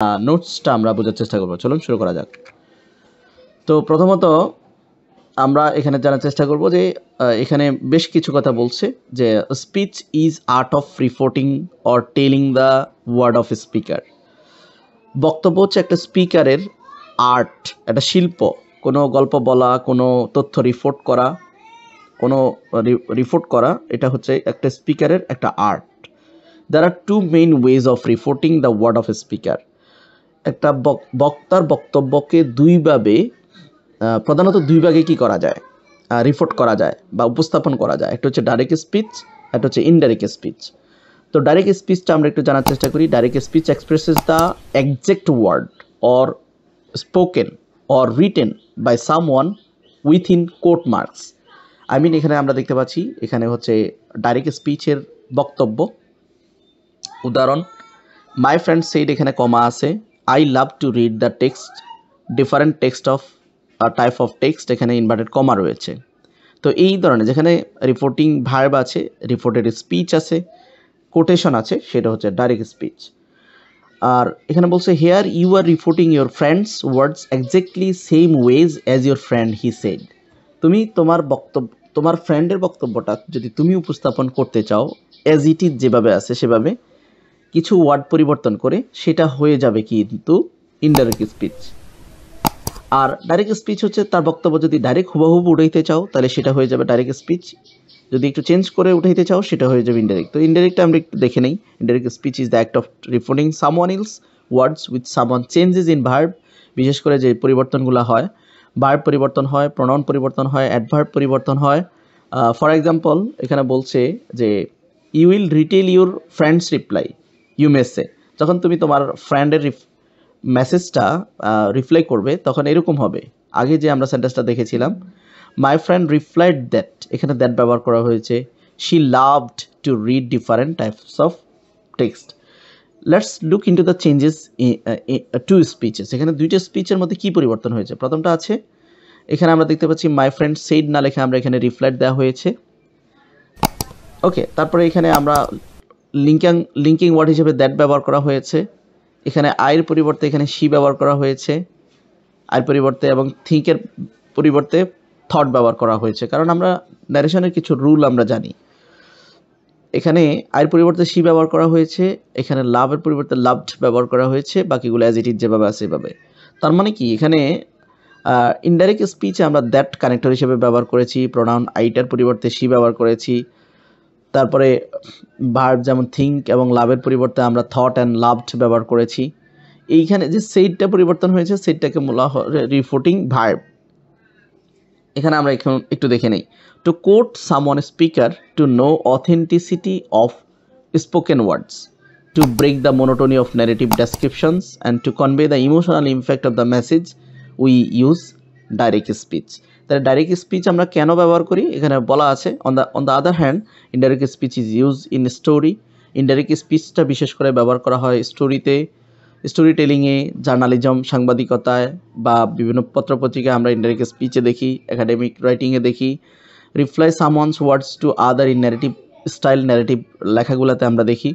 নোটসটা আমরা বোঝার চেষ্টা করব। চলুন শুরু করা যাক। তো প্রথমত আমরা এখানে জানার চেষ্টা করব যে এখানে বেশ কিছু কথা বলছে যে speech is art of reporting or telling the word of speaker. বক্তব্য হচ্ছে একটা স্পিকারের আর্ট, একটা শিল্প। কোনো গল্প বলা, কোনো তথ্য রিপোর্ট করা এটা হচ্ছে একটা স্পিকারের একটা art. There are two main ways of reporting the word of a speaker. একটা বক্তার বক্তব্যকে প্রধানত দুই ভাগে কি করা যায়, রিপোর্ট করা যায় বা উপস্থাপন করা যায়। একটা হচ্ছে ডাইরেক্ট স্পিচ, একটা হচ্ছে ইনডাইরেক্ট স্পিচ। তো ডাইরেক্ট স্পিচটা আমরা একটু জানার চেষ্টা করি। Direct speech expresses the exact word or spoken or written by someone within quote marks. এখানে আমরা দেখতে পাচ্ছি এখানে হচ্ছে ডাইরেক্ট স্পিচের বক্তব্য। উদাহরণ, মাই ফ্রেন্ড সেইড, এখানে কমা আছে। I love to read the text, different text of type of text, এখানে ইনভার্টেড কমা রয়েছে। তো এই ধরনের যেখানে রিপোর্টিং ভার্ব আছে, রিপোর্টেড স্পিচ আছে, কোটেশন আছে, সেটা হচ্ছে ডাইরেক্ট স্পিচ। আর এখানে বলছে here you are reporting your friends words exactly same ways as your friend he said. তুমি তোমার ফ্রেন্ডের বক্তব্যটা যদি তুমি উপস্থাপন করতে চাও অ্যাজ ইট ইজ, যেভাবে আছে সেভাবে, কিছু ওয়ার্ড পরিবর্তন করে, সেটা হয়ে যাবে কিন্তু ইনডাইরেক্ট স্পিচ। আর ডাইরেক্ট স্পিচ হচ্ছে তার বক্তব্য যদি ডাইরেক্ট হুবহু উঠাইতে চাও তাহলে সেটা হয়ে যাবে ডাইরেক্ট স্পিচ, যদি একটু চেঞ্জ করে উঠাইতে চাও সেটা হয়ে যাবে ইনডাইরেক্ট। তো ইনডাইরেক্টটা আমরা একটু দেখে নেই। Indirect speech is the act of reporting someone else words with someone changes in verb. বিশেষ করে যে পরিবর্তনগুলো হয়, ভার্ব পরিবর্তন হয়, প্রনাউন পরিবর্তন হয়, অ্যাডভার্ব পরিবর্তন হয়। ফর এক্সাম্পল এখানে বলছে যে you will retell your friends reply you mess. যখন তুমি তোমার ফ্রেন্ডের মেসেজটা রিপ্লাই করবে তখন এরকম হবে। আগে যে আমরা সেন্টেন্সটা দেখেছিলাম, মাই ফ্রেন্ড রিপ্লাইড দ্যাট, এখানে দ্যাট ব্যবহার করা হয়েছে। She loved to read different types of text. Let's look into the changes to speeches. এখানে দুইটা স্পিচের মধ্যে কী পরিবর্তন হয়েছে। প্রথমটা আছে এখানে আমরা দেখতে পাচ্ছি মাই ফ্রেন্ড সেইড না লেখা আমরা এখানে রিপ্লাইড দেওয়া হয়েছে। ওকে, তারপরে এখানে আমরা লিঙ্কিং ওয়ার্ড হিসেবে দ্যাট ব্যবহার করা হয়েছে। এখানে আয়ের পরিবর্তে এখানে শি ব্যবহার করা হয়েছে আয়ের পরিবর্তে, এবং থিঙ্কের পরিবর্তে থট ব্যবহার করা হয়েছে। কারণ আমরা ন্যারেশনের কিছু রুল আমরা জানি। এখানে আয়ের পরিবর্তে শি ব্যবহার করা হয়েছে, এখানে লাভের পরিবর্তে লাভড ব্যবহার করা হয়েছে, বাকিগুলো অ্যাজ ইট ইজ যেভাবে আছে সেভাবে। তার মানে কি এখানে ইনডাইরেক্ট স্পিচে আমরা দ্যাট কানেক্টর হিসেবে ব্যবহার করেছি, প্রোনাউন আইটার পরিবর্তে শি ব্যবহার করেছি। তারপরে ভার্ব যেমন থিঙ্ক এবং লাভের পরিবর্তে আমরা থট অ্যান্ড লাভড ব্যবহার করেছি। এইখানে যে সেইটটা পরিবর্তন হয়েছে সেইটাকে বলা হয় রিপোর্টিং ভার্ব। এখানে আমরা এখন একটু দেখে নেই। To quote someone speaker to know authenticity of spoken words, to break the monotony of narrative descriptions and to convey the emotional impact of the message we use direct speech. তাহলে direct speech আমরা কেন ব্যবহার করি এখানে বলা আছে। On the other hand indirect speech is use in story. Indirect স্পিচটা বিশেষ করে ব্যবহার করা হয় স্টোরিতে, স্টোরি টেলিংয়ে, জার্নালিজম, সাংবাদিকতায় বা বিভিন্ন পত্রপত্রিকায় আমরা ইনডাইরেক্ট স্পিচে দেখি, একাডেমিক রাইটিংয়ে দেখি। Reply someone's words to other in narrative style, narrative লেখাগুলোতে আমরা দেখি।